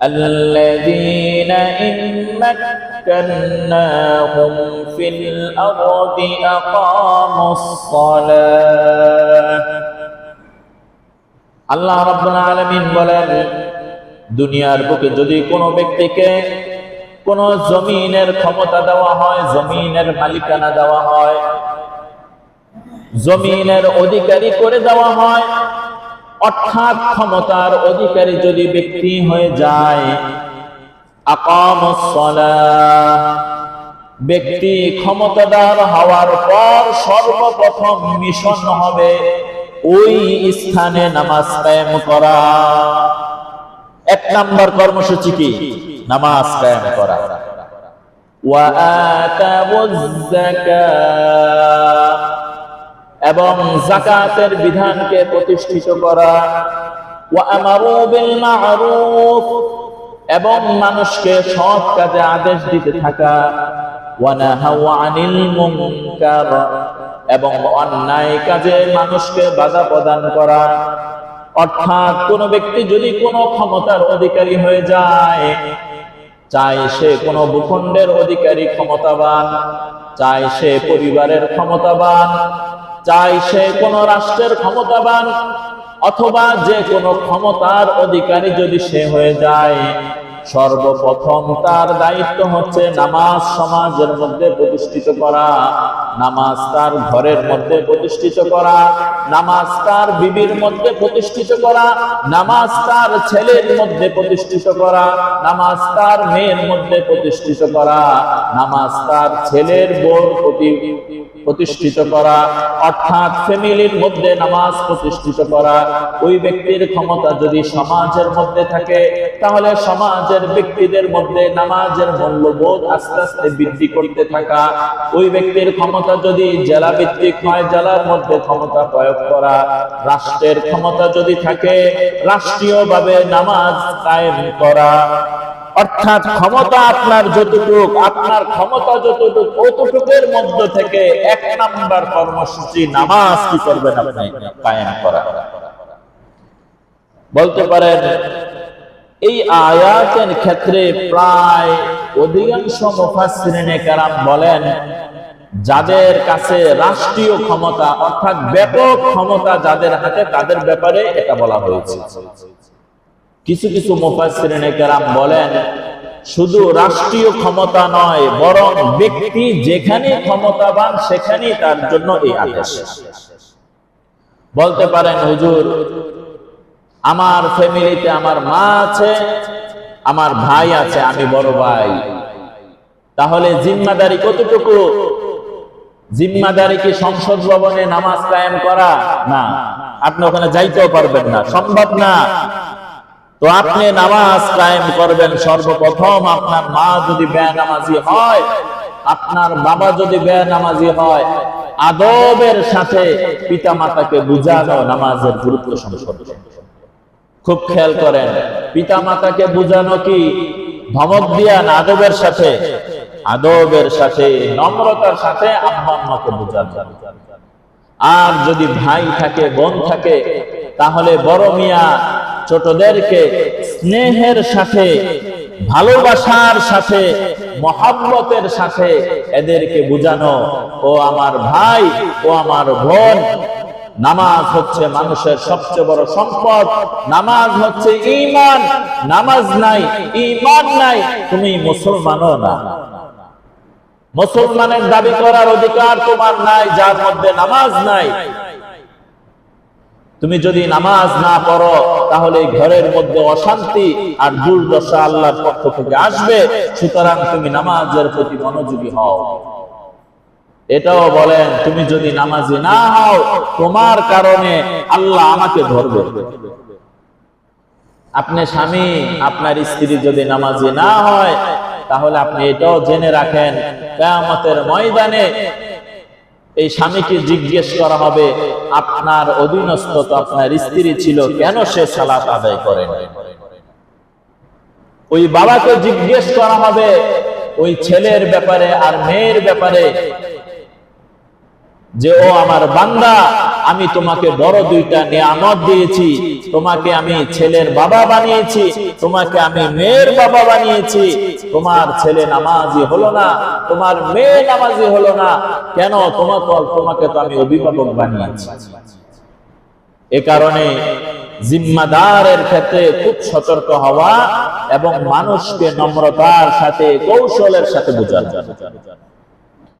الذين إن مكناهم في الأرض أقاموا الصلاة আল্লাহ রাব্বুল আলামিন বলেন, দুনিয়ার বুকে যদি কোনো ব্যক্তিকে কোনো জমিনের ক্ষমতা দেওয়া হয়, জমিনের মালিকানা দেওয়া হয়, জমিনের অধিকারী করে দেওয়া হয়, অর্থাৎ ক্ষমতার অধিকারী যদি ব্যক্তি হয়ে যায়, আকামুস সালাহ, ব্যক্তি ক্ষমতাদার হওয়ার পর সর্বপ্রথম মিশন হবে ওই স্থানে নামাজ কায়েম করা। এক নাম্বার কর্মসূচি কি? নামাজ কায়েম করা। ওয়া আতাউয যাকাত, এবং যাকাতের বিধানকে প্রতিষ্ঠিত করা। ওয়া আমারু বিল মা'রুফ, এবং মানুষকে সৎ কাজে আদেশ দিতে থাকা। ওয়া নাহাউ আনিল মুনকার, এবং অন্যায় কাজে মানুষকে বাধা প্রদান করা। অর্থাৎ কোন ব্যক্তি যদি কোনো ক্ষমতার অধিকারী হয়ে যায়, চাই সে কোনো ভূখণ্ডের অধিকারী ক্ষমতাবান, চাই সে পরিবারের ক্ষমতাবান, চাই সে কোন রাষ্ট্রের ক্ষমতাবান, অথবা যে কোনো ক্ষমতার অধিকারী যদি সে হয়ে যায়, সর্বপ্রথম তার দায়িত্ব হচ্ছে নামাজ সমাজের মধ্যে প্রতিষ্ঠিত করা, নামাজ তার ঘরের মধ্যে প্রতিষ্ঠিত করা, নামাজ তার বিবির মধ্যে প্রতিষ্ঠিত করা, নামাজ তার ছেলের মধ্যে প্রতিষ্ঠিত করা, নামাজ তার মেয়ের মধ্যে প্রতিষ্ঠিত করা, নামাজ তার ছেলের বউর প্রতিষ্ঠিত করা, অর্থাৎ ফ্যামিলির মধ্যে নামাজ প্রতিষ্ঠিত করা। ওই ব্যক্তির ক্ষমতা যদি সমাজের মধ্যে থাকে, তাহলে সমাজের ব্যক্তিদের মধ্যে নামাজের মূল্যবোধ আস্তে আস্তে বৃদ্ধি করতে থাকা। ওই ব্যক্তির ক্ষমতা যদি জেলা ভিত্তিক হয়, জেলার মধ্যে ক্ষমতা প্রয়োগ করা। রাষ্ট্রের ক্ষমতা যদি থাকে, রাষ্ট্রীয়ভাবে নামাজ কায়েম করা। অর্থাৎ ক্ষমতা আপনার যতটুক, আপনার ক্ষমতা যতটুক, অতটুকের মধ্য থেকে এক নাম্বার কর্মসূচি নামাজ কি করবেন আপনি? কায়েম করা। বলতে পারেন এই আয়াতের ক্ষেত্রে প্রায় অধিকাংশ মুফাসসিরিনে কেরাম বলেন, যাদের কাছে রাষ্ট্রীয় ক্ষমতা অর্থাৎ ব্যাপক ক্ষমতা যাদের হাতে, তাদের ব্যাপারে এটা বলা হয়েছে। কিছু কিছু মুফাসসিরিনে কেরাম বলেন শুধু রাষ্ট্রীয় ক্ষমতা নয়, বরং ব্যক্তি যেখানে ক্ষমতাবান সেখানেই তার জন্য এই আদেশ। বলতে পারেন হুজুর, আমার ফ্যামিলিতে আমার মা আছে, আমার ভাই আছে, আমি বড় ভাই, তাহলে জিম্মাদারি কতটুকু? জিম্মাদারি কি সংসদ ভবনে নামাজ কায়েম করা? না, আপনি ওখানে যাইতেও পারবেন না, সম্ভব না। তো আপনি নামাজ কায়েম করবেন সর্বপ্রথম আপনার মা যদি বেনামাজি হয়, আপনার বাবা যদি বেনামাজি হয়, আদবের সাথে পিতা মাতাকে বুঝানো নামাজের গুরুত্ব সম্পর্কে। খুব খেয়াল করেন, পিতা মাতাকে বুঝানো কি ধমক দিয়া না? আদবের সাথে, আদবের সাথে, নম্রতার সাথে আব্বা আম্মাকে বুঝানো। আর যদি ভাই থাকে, বোন থাকে, তাহলে বড় মিয়া ছোটদেরকে স্নেহের সাথে, ভালোবাসার সাথে, মহব্বতের সাথে এদেরকে বুঝানো, ও আমার ভাই, ও আমার বোন, নামাজ হচ্ছে মানুষের সবচেয়ে বড় সম্পদ। নামাজ হচ্ছে ঈমান। নামাজ নাই, ঈমান নাই, তুমি মুসলমানও না। মুসলমানের দাবি করার অধিকার তোমার নাই যার মধ্যে নামাজ নাই। তুমি যদি নামাজ না পড়ো, তাহলে ঘরের মধ্যে অশান্তি আর দুর্দশা আল্লাহর পক্ষ থেকে আসবে। সুতরাং তুমি নামাজের প্রতি মনোযোগী হও। এটাও বলেন, তুমি যদি নামাজি না হও, তোমার কারণে আল্লাহ আমাকে ধরবে। আপনি স্বামী, আপনার স্ত্রী যদি নামাজি না হয়, তাহলে আপনি এটাও জেনে রাখেন, কিয়ামতের ময়দানে এই স্বামীকে জিজ্ঞেস করা হবে, আপনার অধীনস্থ তো আপনার স্ত্রী ছিল, কেন সে সালাত আদায় করে না? ওই বাবাকে জিজ্ঞেস করা হবে ওই ছেলের ব্যাপারে আর মেয়ের ব্যাপারে, যে ও আমার বান্দা, আমি তোমাকে বড় দুইটা নিয়ামত দিয়েছি। তোমাকে আমি ছেলের বাবা বানিয়েছি, তোমাকে আমি মেয়ের বাবা বানিয়েছি। তোমার ছেলে নামাজি হলো না, তোমার মেয়ে নামাজি হলো না, কেন? তোমাকে তো আমি অভিভাবক বানিয়েছি। এ কারণে জিম্মাদারের ক্ষেত্রে খুব সতর্ক হওয়া এবং মানুষকে নম্রতার সাথে, কৌশলের সাথে বোঝানো।